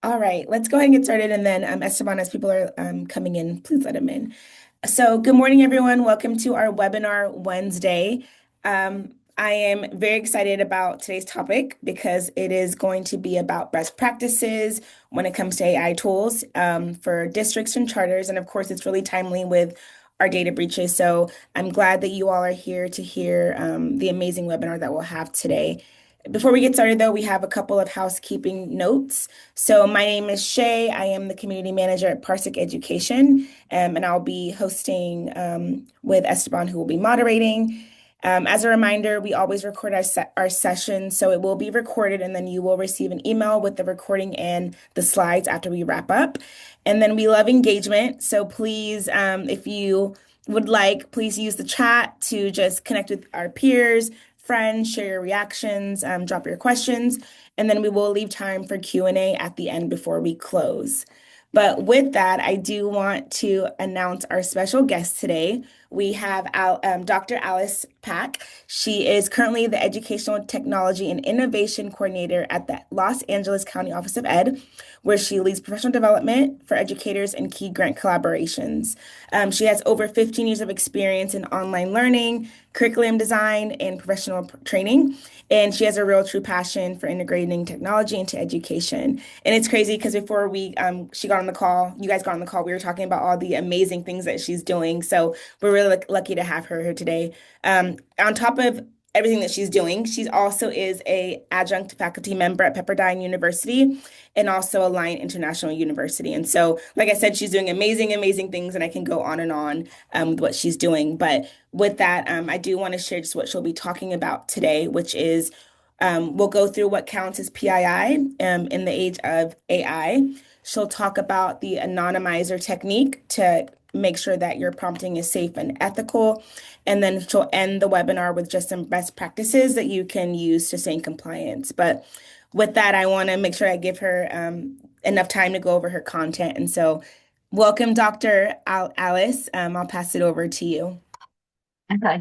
All right, let's go ahead and get started. And then, Esteban, as people are coming in, please let them in. So, good morning, everyone. Welcome to our webinar Wednesday. I am very excited about today's topic because it is going to be about best practices when it comes to AI tools for districts and charters. And of course, it's really timely with our data breaches. So, I'm glad that you all are here to hear the amazing webinar that we'll have today. Before we get started, though, we have a couple of housekeeping notes. So, my name is Shay. I am the community manager at Parsec Education, and I'll be hosting with Esteban, who will be moderating. As a reminder, we always record our session, so it will be recorded, and then you will receive an email with the recording and the slides after we wrap up. And then we love engagement, so please, if you would like, please use the chat to just connect with our peers, friends, share your reactions, drop your questions, and then we will leave time for Q&A at the end before we close. But with that, I do want to announce our special guest today. We have Dr. Alice Pack. She is currently the Educational Technology and Innovation Coordinator at the Los Angeles County Office of Ed, where she leads professional development for educators and key grant collaborations. She has over 15 years of experience in online learning, curriculum design, and professional training. And she has a real true passion for integrating technology into education. And it's crazy because before she got on the call, you guys got on the call, we were talking about all the amazing things that she's doing. So we're really lucky to have her here today. On top of everything that she's doing, she also is a adjunct faculty member at Pepperdine University and also Alliant International University. And so, like I said, she's doing amazing, amazing things, and I can go on and on with what she's doing. But with that, I do want to share just what she'll be talking about today, which is we'll go through what counts as PII in the age of AI. She'll talk about the anonymizer technique to make sure that your prompting is safe and ethical. And then she'll end the webinar with just some best practices that you can use to stay in compliance. But with that, I want to make sure I give her enough time to go over her content. And so, welcome, Dr. Alice. I'll pass it over to you.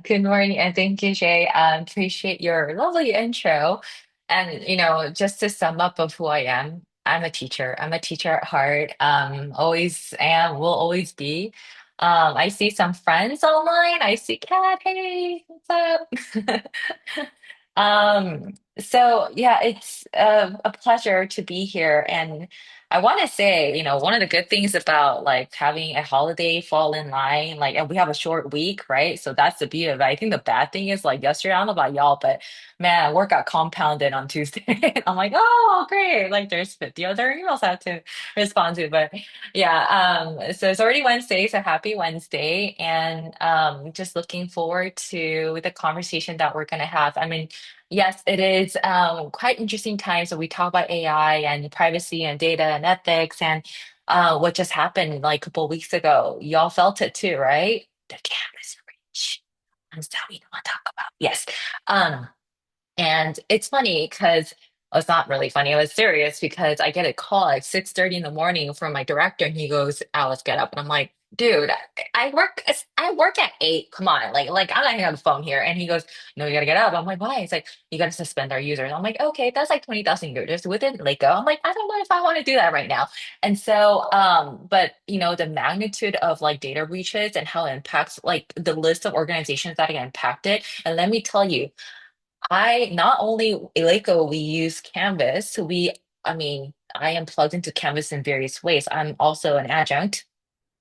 Good morning, and thank you, Jay. Appreciate your lovely intro. And just to sum up of who I am, I'm a teacher. I'm a teacher at heart. Always am, will always be. I see some friends online. I see Kat. Hey, what's up? So yeah, it's a pleasure to be here. And I want to say, one of the good things about like having a holiday fall in line, like, and we have a short week, right? So that's the beauty of it. I think the bad thing is like yesterday, I don't know about y'all, but man, work got compounded on Tuesday. I'm like, oh, great. Like there's 50 other emails I have to respond to. But yeah, so it's already Wednesday, so happy Wednesday. And just looking forward to the conversation that we're gonna have. I mean, yes, it is quite interesting times. So we talk about AI and privacy and data and ethics and what just happened like a couple of weeks ago. Y'all felt it too, right? The cameras reach. That's that we want to talk about. Yes. Um, and it's funny because it's not really funny. It was serious because I get a call at 6:30 in the morning from my director and he goes, Alice, get up. And I'm like, dude, I work at 8. Come on. Like I'm not even on the phone here. And he goes, no, you gotta get up. I'm like, why? He's like, you gotta suspend our users. I'm like, okay, that's like 20,000 users within Lake. I'm like, I don't know if I want to do that right now. And so, but the magnitude of like data breaches and how it impacts like the list of organizations that get impacted. And let me tell you, I not only Eleiko, we use Canvas. I mean, I am plugged into Canvas in various ways. I'm also an adjunct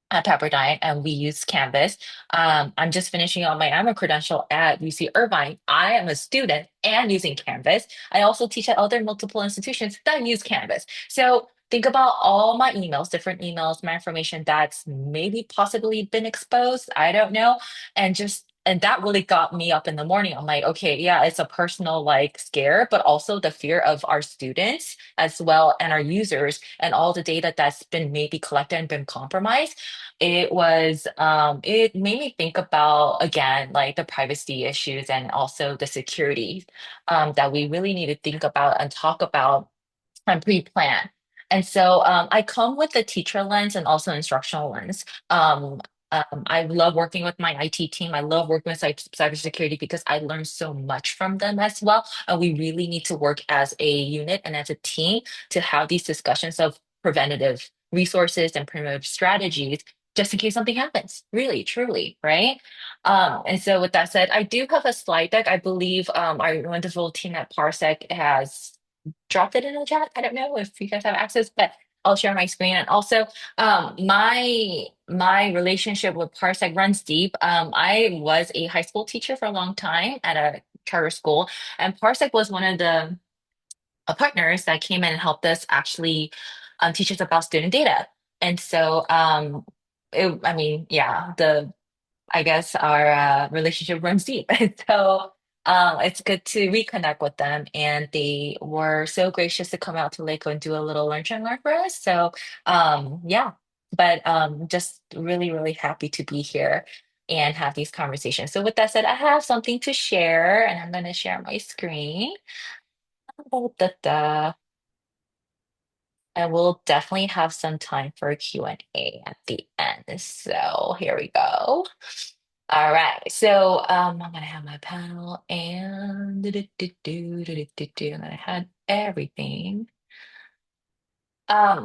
at Pepperdine, and we use Canvas. I'm just finishing on my AMA credential at UC Irvine. I am a student and using Canvas. I also teach at other multiple institutions that use Canvas. So think about all my emails, different emails, my information that's maybe possibly been exposed. I don't know. And that really got me up in the morning. I'm like, okay, yeah, it's a personal like scare, but also the fear of our students as well and our users and all the data that's been maybe collected and been compromised. It made me think about again like the privacy issues and also the security that we really need to think about and talk about and pre-plan. And so I come with the teacher lens and also instructional lens. I love working with my IT team. I love working with cybersecurity because I learn so much from them as well. And we really need to work as a unit and as a team to have these discussions of preventative resources and preventative strategies just in case something happens, really, truly, right? And so with that said, I do have a slide deck. I believe our wonderful team at Parsec has dropped it in the chat. I don't know if you guys have access, but I'll share my screen. And also, my relationship with Parsec runs deep. I was a high school teacher for a long time at a charter school, and Parsec was one of the partners that came in and helped us actually teach us about student data. And so, I mean, yeah, the I guess our relationship runs deep. And so it's good to reconnect with them. And they were so gracious to come out to Lakewood and do a little lunch and learn for us. So yeah, but just really, really happy to be here and have these conversations. So with that said, I have something to share and I'm going to share my screen. Da-da. And we'll definitely have some time for a Q&A at the end. So here we go. All right. So I'm gonna have my panel and and then I had everything.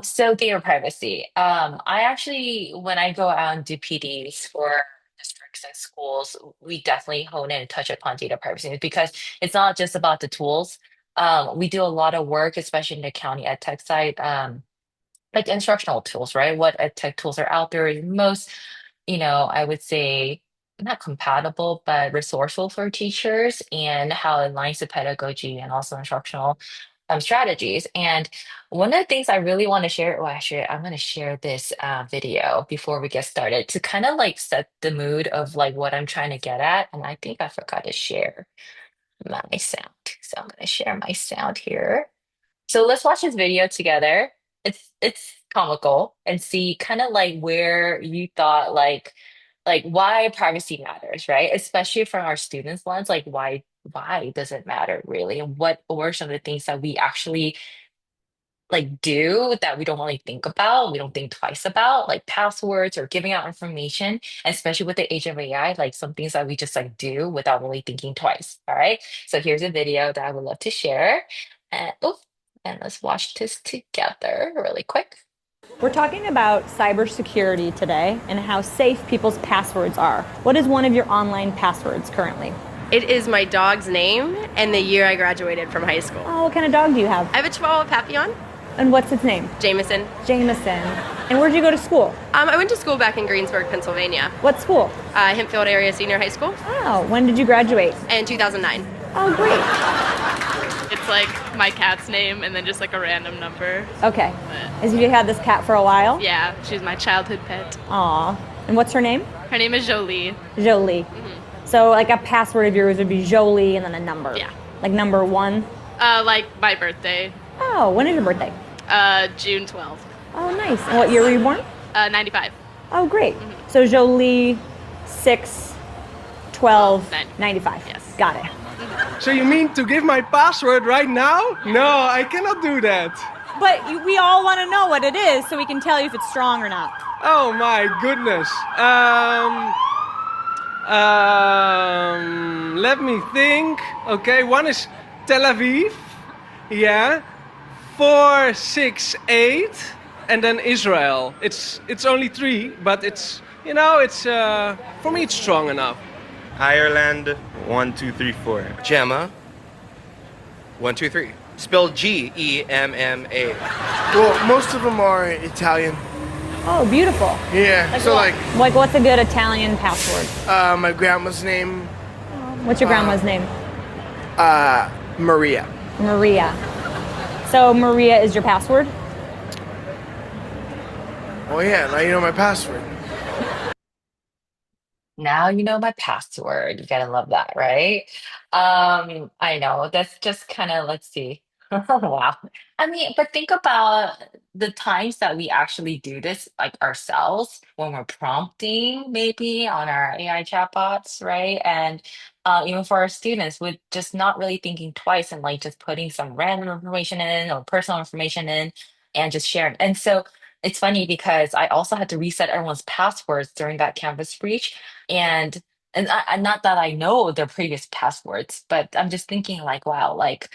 So data privacy. I actually when I go out and do PDs for districts and schools, we definitely hone in and touch upon data privacy because it's not just about the tools. We do a lot of work, especially in the county ed tech side. Like instructional tools, right? What ed tech tools are out there is most, I would say not compatible, but resourceful for teachers and how it aligns to pedagogy and also instructional strategies. And one of the things I really want to share, well, actually, I'm going to share this video before we get started to kind of like set the mood of like what I'm trying to get at. And I think I forgot to share my sound. So I'm going to share my sound here. So let's watch this video together. It's comical and see kind of like where you thought like why privacy matters, right? Especially from our students' lens, like why does it matter really? And what were some of the things that we actually like do that we don't really think about, we don't think twice about, like passwords or giving out information, especially with the age of AI, like some things that we just like do without really thinking twice. All right. So here's a video that I would love to share. And oh, and let's watch this together really quick. We're talking about cybersecurity today and how safe people's passwords are. What is one of your online passwords currently? It is my dog's name and the year I graduated from high school. Oh, what kind of dog do you have? I have a Chihuahua Papillon, And what's its name? Jameson. Jameson. And where'd you go to school? I went to school back in Greensburg, Pennsylvania. What school? Hempfield Area Senior High School Oh, when did you graduate? in 2009. Oh, great. It's like my cat's name and then just like a random number. Okay. Has you had this cat for a while? Yeah, she's my childhood pet. Aw. And what's her name? Her name is Jolie. Jolie. So like a password of yours would be Jolie and then a number. Yeah. Like number 1. Like my birthday, Oh, when is your birthday? June 12th, Oh, nice. And what year were you born? 95. Oh, great. So Jolie, 6, 12, Nine. 95. Yes. Got it. So you mean to give my password right now? No, I cannot do that. But we all want to know what it is so we can tell you if it's strong or not. Oh my goodness. Let me think. Okay, one is Tel Aviv. Yeah. 468 and then Israel. It's only 3, but it's for me it's strong enough. Ireland, 1, 2, 3, 4. Gemma. 1, 2, 3. Spelled Gemma. Well, most of them are Italian. Oh, beautiful. Yeah. So what? Like what's a good Italian password? my grandma's name, What's your grandma's name? Maria. Maria. So Maria is your password? Oh yeah, now you know my password. Now you know my password. You gotta love that, right? I know that's just kind of let's see. Wow. I mean, but think about the times that we actually do this like ourselves when we're prompting maybe on our AI chatbots, right? And even for our students, with just not really thinking twice and like just putting some random information in or personal information in and just sharing. And so it's funny because I also had to reset everyone's passwords during that Canvas breach and not that I know their previous passwords, but I'm just thinking like, wow, like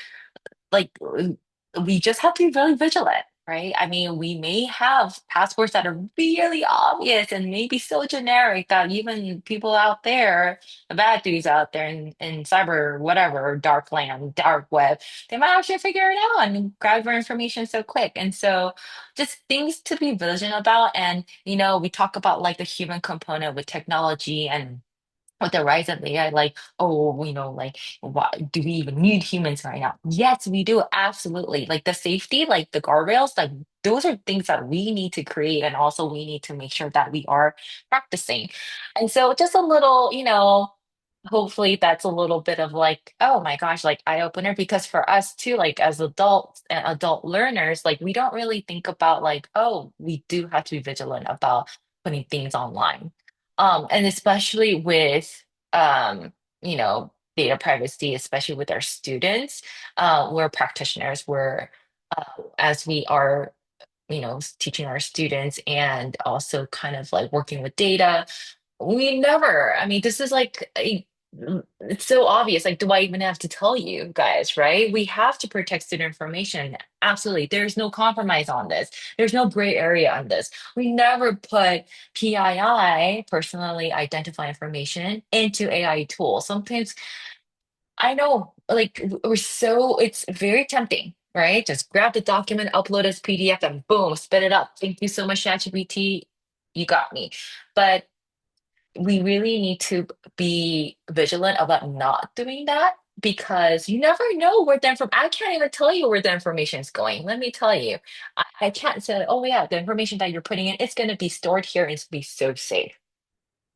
we just have to be really vigilant, right? I mean, we may have passwords that are really obvious and maybe so generic that even people out there, the bad dudes out there in cyber, whatever, dark land, dark web, they might actually figure it out and grab your information so quick. And so just things to be vigilant about. And, we talk about like the human component with technology and with the rise of AI, like, oh, like, what do we even need humans right now? Yes, we do, absolutely. Like the safety, like the guardrails, like those are things that we need to create, and also we need to make sure that we are practicing. And so, just a little, hopefully that's a little bit of like, oh my gosh, like eye opener, because for us too, like as adults and adult learners, like we don't really think about like, oh, we do have to be vigilant about putting things online, and especially with data privacy, especially with our students. We're practitioners. As we are, teaching our students and also kind of like working with data. We never, I mean, this is like it's so obvious. Like, do I even have to tell you guys, right? We have to protect student information. Absolutely. There's no compromise on this. There's no gray area on this. We never put PII, personally identify information, into AI tools. Sometimes I know, like, it's very tempting, right? Just grab the document, upload as PDF, and boom, spit it up. Thank you so much, ChatGPT. You got me. But we really need to be vigilant about not doing that, because you never know where the information, I can't even tell you where the information is going. Let me tell you, I can't say, oh yeah, the information that you're putting in, it's going to be stored here and it's going to be so safe,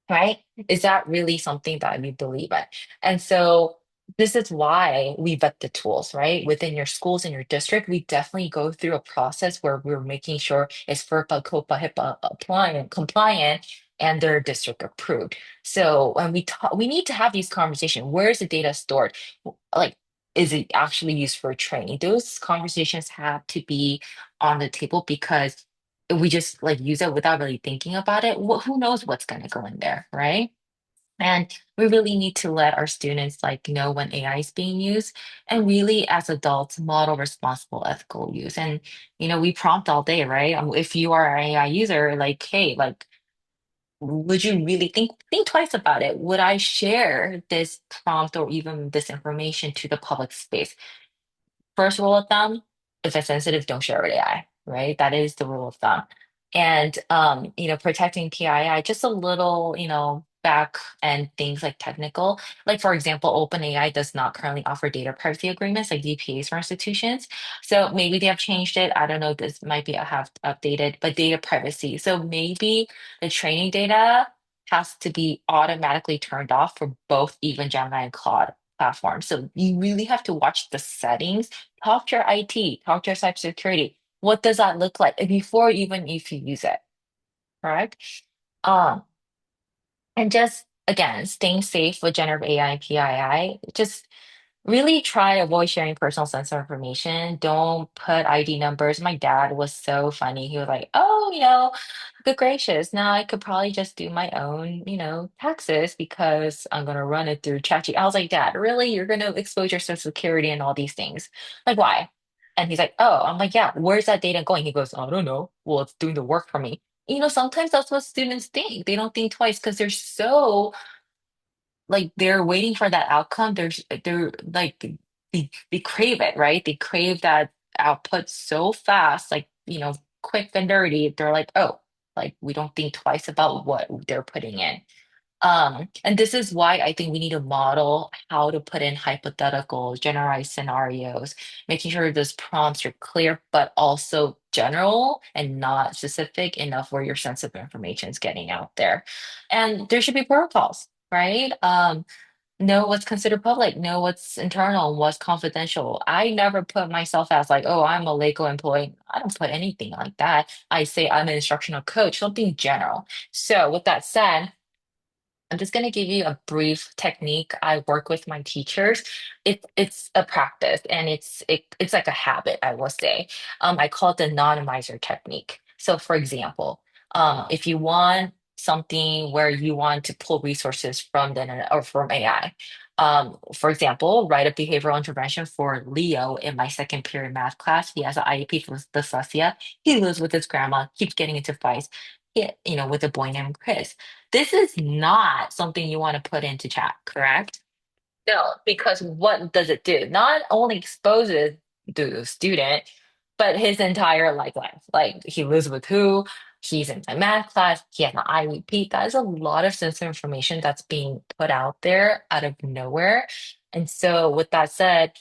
right? Is that really something that we believe in? And so this is why we vet the tools, right? Within your schools and your district, we definitely go through a process where we're making sure it's FERPA, COPA, HIPAA compliant, and they're district approved. So when we need to have these conversations. Where is the data stored? Like, is it actually used for training? Those conversations have to be on the table, because if we just like use it without really thinking about it, who knows what's going to go in there, right? And we really need to let our students like know when AI is being used, and really as adults model responsible ethical use. And we prompt all day, right? If you are an AI user, like, hey, like, would you really think twice about it? Would I share this prompt or even this information to the public space? First rule of thumb, if it's sensitive, don't share with AI, right? That is the rule of thumb. And protecting PII, just a little, back and things like technical. Like for example, OpenAI does not currently offer data privacy agreements like DPAs for institutions. So maybe they have changed it. I don't know, this might be have updated, but data privacy. So maybe the training data has to be automatically turned off for both even Gemini and Claude platforms. So you really have to watch the settings. Talk to your IT, talk to your cybersecurity. What does that look like before even if you use it, correct? Um, and just again, staying safe with generative AI and PII. Just really try to avoid sharing personal sensitive information. Don't put ID numbers. My dad was so funny. He was like, "Oh, good gracious, now I could probably just do my own, taxes because I'm gonna run it through ChatGPT." I was like, "Dad, really? You're gonna expose your social security and all these things? Like, why?" And he's like, "Oh," I'm like, "Yeah, where's that data going?" He goes, "I don't know. Well, it's doing the work for me." Sometimes that's what students think. They don't think twice because they're so like they're waiting for that outcome. They're like they crave it, right? They crave that output so fast, like quick and dirty. They're like, oh, like we don't think twice about what they're putting in. And this is why I think we need to model how to put in hypothetical, generalized scenarios, making sure those prompts are clear, but also general and not specific enough where your sensitive information is getting out there. And there should be protocols, right? Know what's considered public, know what's internal, what's confidential. I never put myself as like, oh, I'm a Lego employee. I don't put anything like that. I say I'm an instructional coach, something general. So with that said, I'm just going to give you a brief technique I work with my teachers. It's a practice, and it's like a habit, I will say. I call it the anonymizer technique. So, for example, if you want something where you want to pull resources from the internet or from AI. For example, write a behavioral intervention for Leo in my second period math class. He has an IEP for dyslexia. He lives with his grandma, keeps getting into fights, with a boy named Chris. This is not something you want to put into chat, correct? No, because what does it do? Not only exposes the student, but his entire life. Like he lives with who, he's in my math class, he has an IEP. That is a lot of sensitive information that's being put out there out of nowhere. And so, with that said,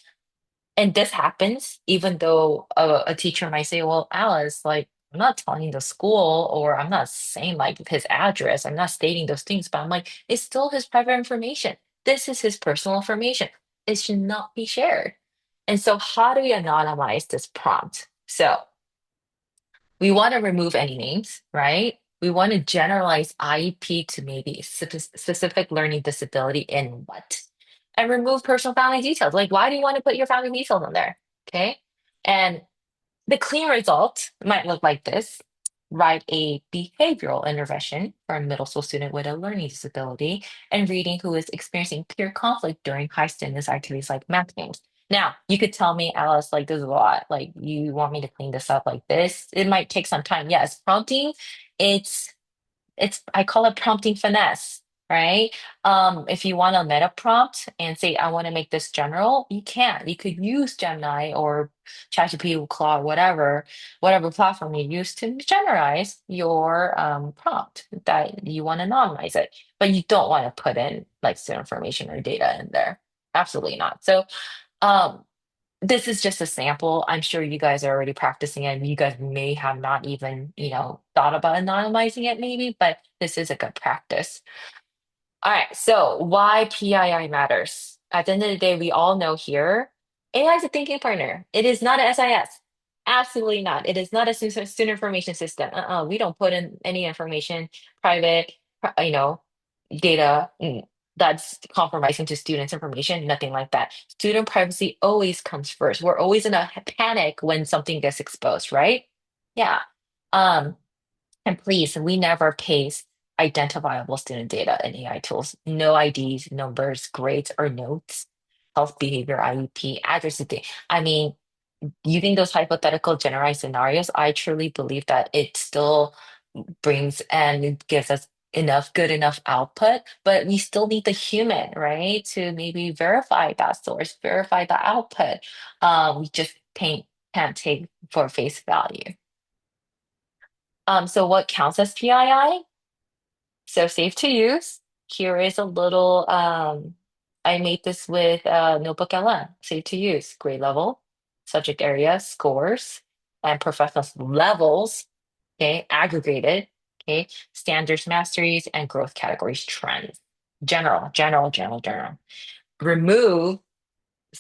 and this happens even though a teacher might say, well, Alice, like, I'm not telling the school or I'm not saying like his address, I'm not stating those things, but I'm like, it's still his private information. This is his personal information. It should not be shared. And so, how do we anonymize this prompt? So, we want to remove any names, right? We want to generalize IEP to maybe specific learning disability in what? And remove personal family details. Like, why do you want to put your family details on there? Okay. And the clean result might look like this. Write a behavioral intervention for a middle school student with a learning disability and reading who is experiencing peer conflict during high stimulus activities like math games. Now, you could tell me, Alice, like, this is a lot. Like, you want me to clean this up like this? It might take some time. Yes, prompting, it's I call it prompting finesse, right? If you want a meta prompt and say, I want to make this general, you can. You could use Gemini or ChatGPT, Claude, whatever platform you use to generalize your prompt that you want to anonymize it. But you don't want to put in like student information or data in there. Absolutely not. So um, this is just a sample. I'm sure you guys are already practicing it. You guys may have not even, thought about anonymizing it maybe, but this is a good practice. All right, so why PII matters. At the end of the day, we all know here, AI is a thinking partner. It is not an SIS. Absolutely not. It is not a student information system. We don't put in any information, private, data that's compromising to students' information, nothing like that. Student privacy always comes first. We're always in a panic when something gets exposed, right? Yeah. Um, and please, we never paste identifiable student data in AI tools. No IDs, numbers, grades, or notes. Health behavior, IEP, address. I mean, using those hypothetical generalized scenarios, I truly believe that it still brings and it gives us good enough output, but we still need the human, right? To maybe verify that source, verify the output. We just can't take for face value. So what counts as PII? So safe to use. Here is a little, I made this with Notebook LM, safe to use, grade level, subject area, scores, and professional levels, okay, aggregated, okay, standards, masteries, and growth categories, trends. General. Remove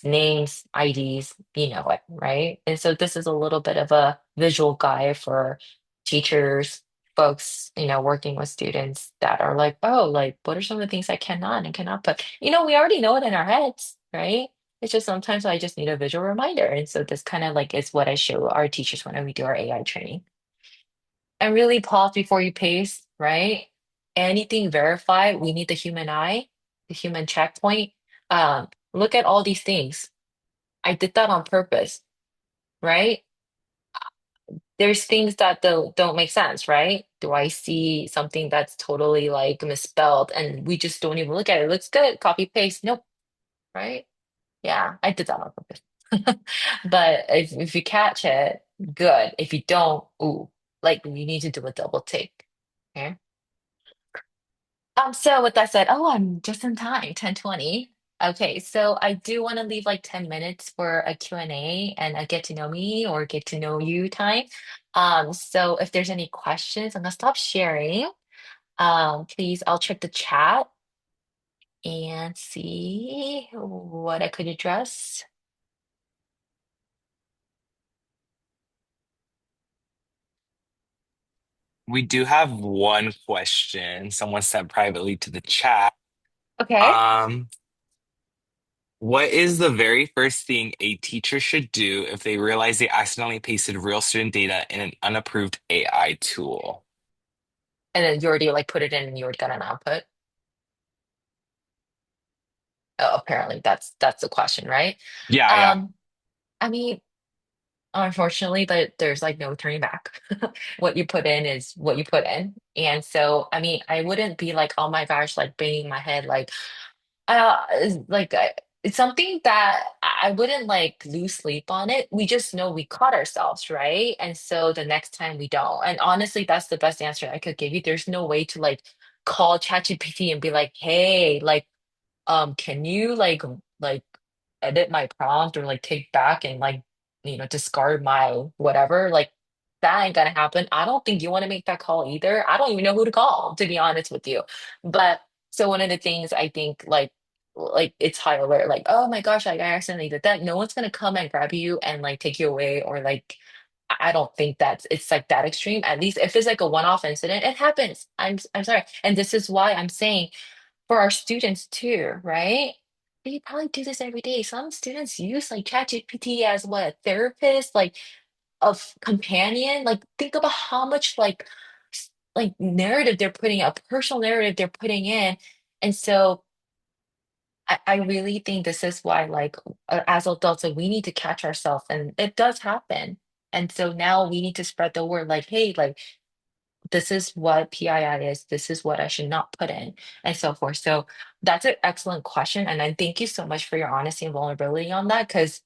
names, IDs, you know it, right? And so this is a little bit of a visual guide for teachers, folks, working with students that are like, oh, like, what are some of the things I cannot and cannot put? We already know it in our heads, right? It's just sometimes I just need a visual reminder. And so this kind of like is what I show our teachers when we do our AI training. And really pause before you paste, right? Anything verified, we need the human eye, the human checkpoint. Look at all these things. I did that on purpose, right? There's things that don't make sense, right? Do I see something that's totally like misspelled and we just don't even look at it? It looks good, copy paste. Nope, right? Yeah, I did that on purpose. But if you catch it, good. If you don't, ooh, like you need to do a double take. Okay. So with that said, oh, I'm just in time, 10:20. Okay, so I do want to leave like 10 minutes for a Q&A and a get to know me or get to know you time. So if there's any questions, I'm gonna stop sharing. Please, I'll check the chat and see what I could address. We do have one question someone sent privately to the chat. Okay. Um, what is the very first thing a teacher should do if they realize they accidentally pasted real student data in an unapproved AI tool? And then you already like put it in and you already got an output. Oh, apparently that's the question, right? Yeah, yeah. Um, I mean, unfortunately, but there's like no turning back. What you put in is what you put in. And so, I mean, I wouldn't be like, oh my gosh, like banging my head, like it's something that I wouldn't like lose sleep on it. We just know we caught ourselves, right? And so the next time we don't. And honestly, that's the best answer I could give you. There's no way to like call ChatGPT and be like, hey, like can you like edit my prompt or like take back and like discard my whatever? Like that ain't gonna happen. I don't think you want to make that call either. I don't even know who to call, to be honest with you. But so one of the things I think like it's high alert, like, oh my gosh, like I accidentally did that. No one's gonna come and grab you and like take you away or like I don't think that's it's like that extreme. At least if it's like a one-off incident, it happens. I'm sorry. And this is why I'm saying for our students too, right? They probably do this every day. Some students use like ChatGPT as what a therapist, like companion. Like think about how much like narrative they're putting a personal narrative they're putting in. And so I really think this is why like as adults like, we need to catch ourselves and it does happen. And so now we need to spread the word like, hey, like this is what PII is, this is what I should not put in, and so forth. So that's an excellent question. And I thank you so much for your honesty and vulnerability on that. Because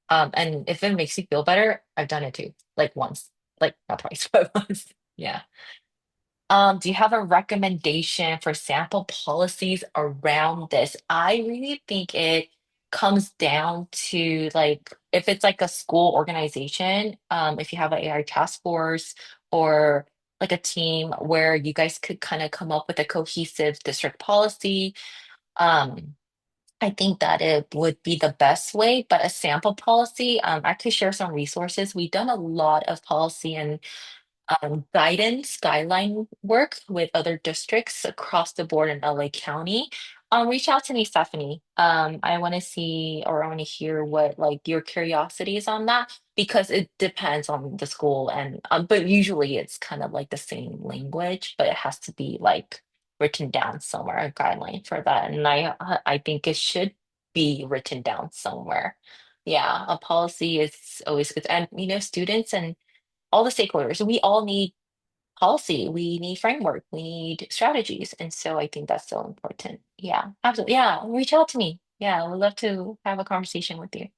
and if it makes you feel better, I've done it too, like once, like not twice, but once. Yeah. Do you have a recommendation for sample policies around this? I really think it comes down to like if it's like a school organization, if you have an AI task force or like a team where you guys could kind of come up with a cohesive district policy. Um, I think that it would be the best way, but a sample policy, I could share some resources. We've done a lot of policy and guidance, guideline work with other districts across the board in LA County. Reach out to me, Stephanie. I want to see or I want to hear what like your curiosity is on that because it depends on the school and but usually it's kind of like the same language, but it has to be like written down somewhere, a guideline for that. And I think it should be written down somewhere. Yeah, a policy is always good. And students and all the stakeholders. We all need policy, we need framework, we need strategies. And so I think that's so important. Yeah, absolutely. Yeah, reach out to me. Yeah, I would love to have a conversation with you.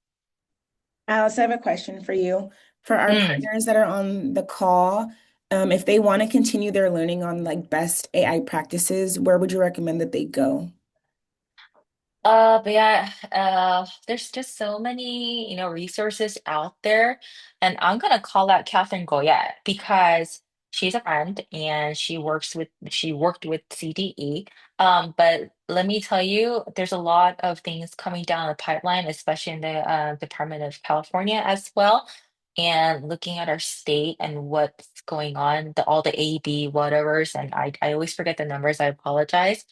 I also have a question for you. For our Mm. partners that are on the call, if they want to continue their learning on like best AI practices, where would you recommend that they go? But yeah, there's just so many, resources out there. And I'm gonna call out Catherine Goyette because she's a friend and she worked with CDE. But let me tell you, there's a lot of things coming down the pipeline, especially in the Department of California as well. And looking at our state and what's going on, all the AB whatevers, and I always forget the numbers, I apologize.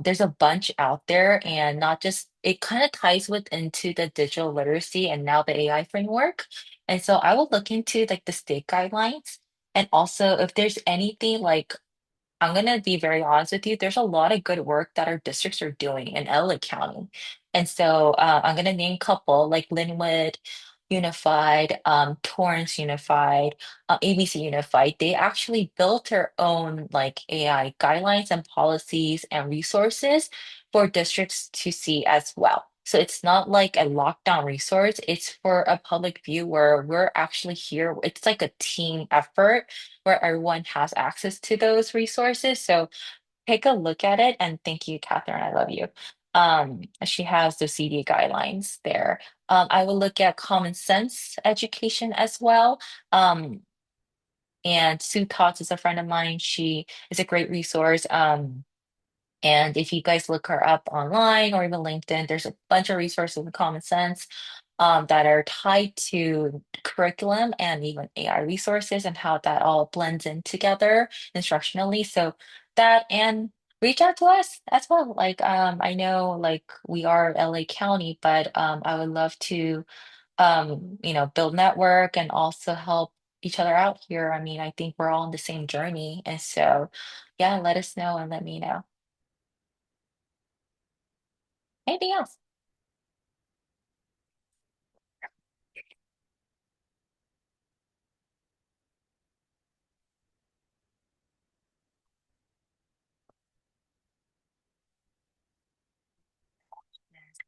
There's a bunch out there and not just it kind of ties with into the digital literacy and now the AI framework. And so I will look into like the state guidelines and also if there's anything like I'm gonna be very honest with you. There's a lot of good work that our districts are doing in LA County, and so I'm gonna name a couple like Linwood Unified, Torrance Unified, ABC Unified. They actually built their own like AI guidelines and policies and resources for districts to see as well. So it's not like a lockdown resource. It's for a public view where we're actually here. It's like a team effort where everyone has access to those resources. So take a look at it and thank you, Catherine. I love you. She has the CD guidelines there. I will look at common sense education as well. And Sue Tots is a friend of mine. She is a great resource. And if you guys look her up online or even LinkedIn, there's a bunch of resources in Common Sense that are tied to curriculum and even AI resources and how that all blends in together instructionally. So that and reach out to us as well. Like I know like we are LA County, but I would love to build network and also help each other out here. I mean, I think we're all on the same journey. And so, yeah, let us know and let me know. Anything else?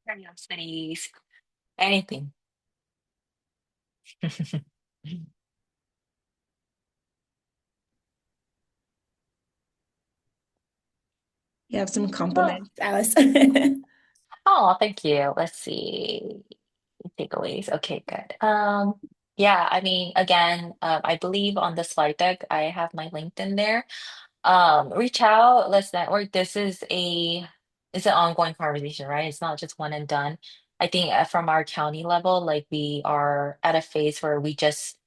Curiosities, anything. You have some Oh, compliments, Alice. oh, thank you. Let's see. Takeaways. Okay, good. Yeah, I mean, again, I believe on the slide deck, I have my LinkedIn there. Reach out, let's network. It's an ongoing conversation, right? It's not just one and done. I think from our county level, like we are at a phase where we just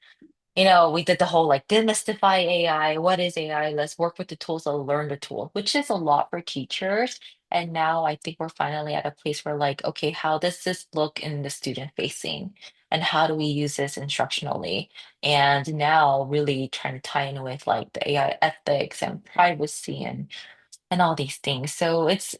we did the whole like demystify AI. What is AI? Let's work with the tools and learn the tool, which is a lot for teachers. And now I think we're finally at a place where like, okay, how does this look in the student facing? And how do we use this instructionally? And now really trying to tie in with like the AI ethics and privacy and all these things. So it's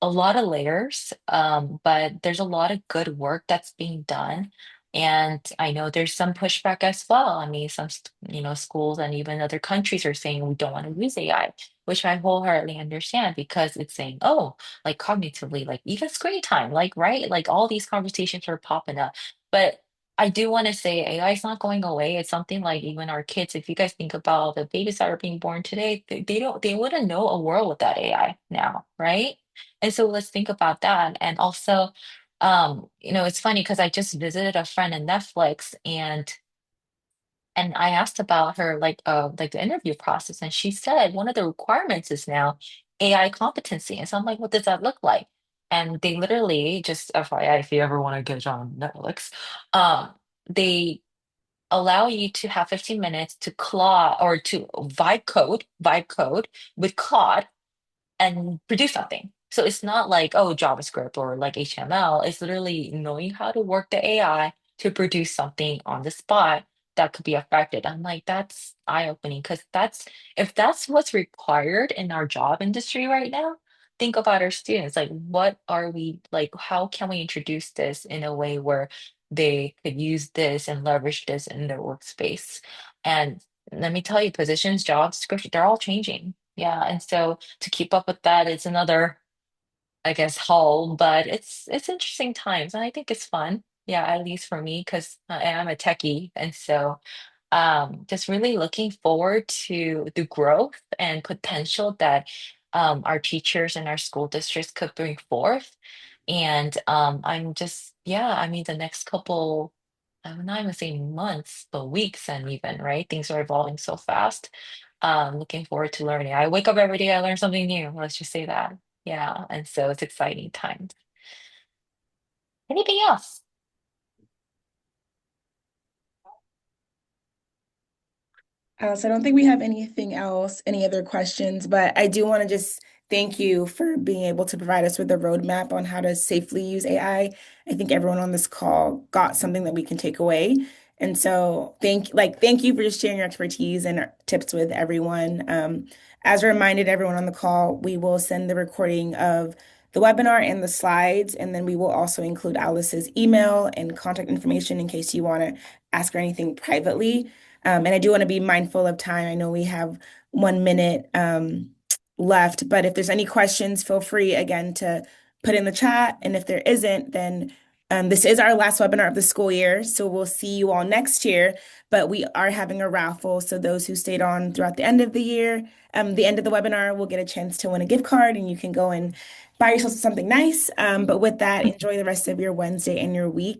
a lot of layers, but there's a lot of good work that's being done. And I know there's some pushback as well. I mean, schools and even other countries are saying we don't want to use AI, which I wholeheartedly understand because it's saying, oh, like cognitively, like even screen time, like right, like all these conversations are popping up. But I do want to say AI is not going away. It's something like even our kids, if you guys think about the babies that are being born today, they wouldn't know a world without AI now, right? And so let's think about that. And also, it's funny because I just visited a friend in Netflix and I asked about her like the interview process, and she said one of the requirements is now AI competency. And so I'm like, what does that look like? And they literally just FYI, if you ever want to get on Netflix, they allow you to have 15 minutes to Claude or to vibe code with Claude and produce something. So it's not like, oh, JavaScript or like HTML. It's literally knowing how to work the AI to produce something on the spot that could be affected. I'm like, that's eye-opening because if that's what's required in our job industry right now, think about our students. Like, what are we like, how can we introduce this in a way where they could use this and leverage this in their workspace? And let me tell you, positions, jobs, description, they're all changing. Yeah, and so to keep up with that is another, I guess, haul, but it's interesting times, and I think it's fun. Yeah, at least for me, because I am a techie, and so just really looking forward to the growth and potential that our teachers and our school districts could bring forth. And I'm just, yeah, I mean, the next couple, I'm not even saying months, but weeks, and even, right? Things are evolving so fast. Looking forward to learning. I wake up every day, I learn something new. Let's just say that. Yeah. And so it's exciting times. Anything else? So I don't think we have anything else, any other questions, but I do want to just thank you for being able to provide us with a roadmap on how to safely use AI. I think everyone on this call got something that we can take away. And so thank you for just sharing your expertise and tips with everyone. As a reminder to everyone on the call, we will send the recording of the webinar and the slides, and then we will also include Alice's email and contact information in case you want to ask her anything privately. And I do want to be mindful of time. I know we have 1 minute left, but if there's any questions, feel free again to put in the chat. And if there isn't, then this is our last webinar of the school year. So we'll see you all next year. But we are having a raffle. So those who stayed on throughout the end of the year, the end of the webinar, will get a chance to win a gift card and you can go and buy yourself something nice. But with that, enjoy the rest of your Wednesday and your week.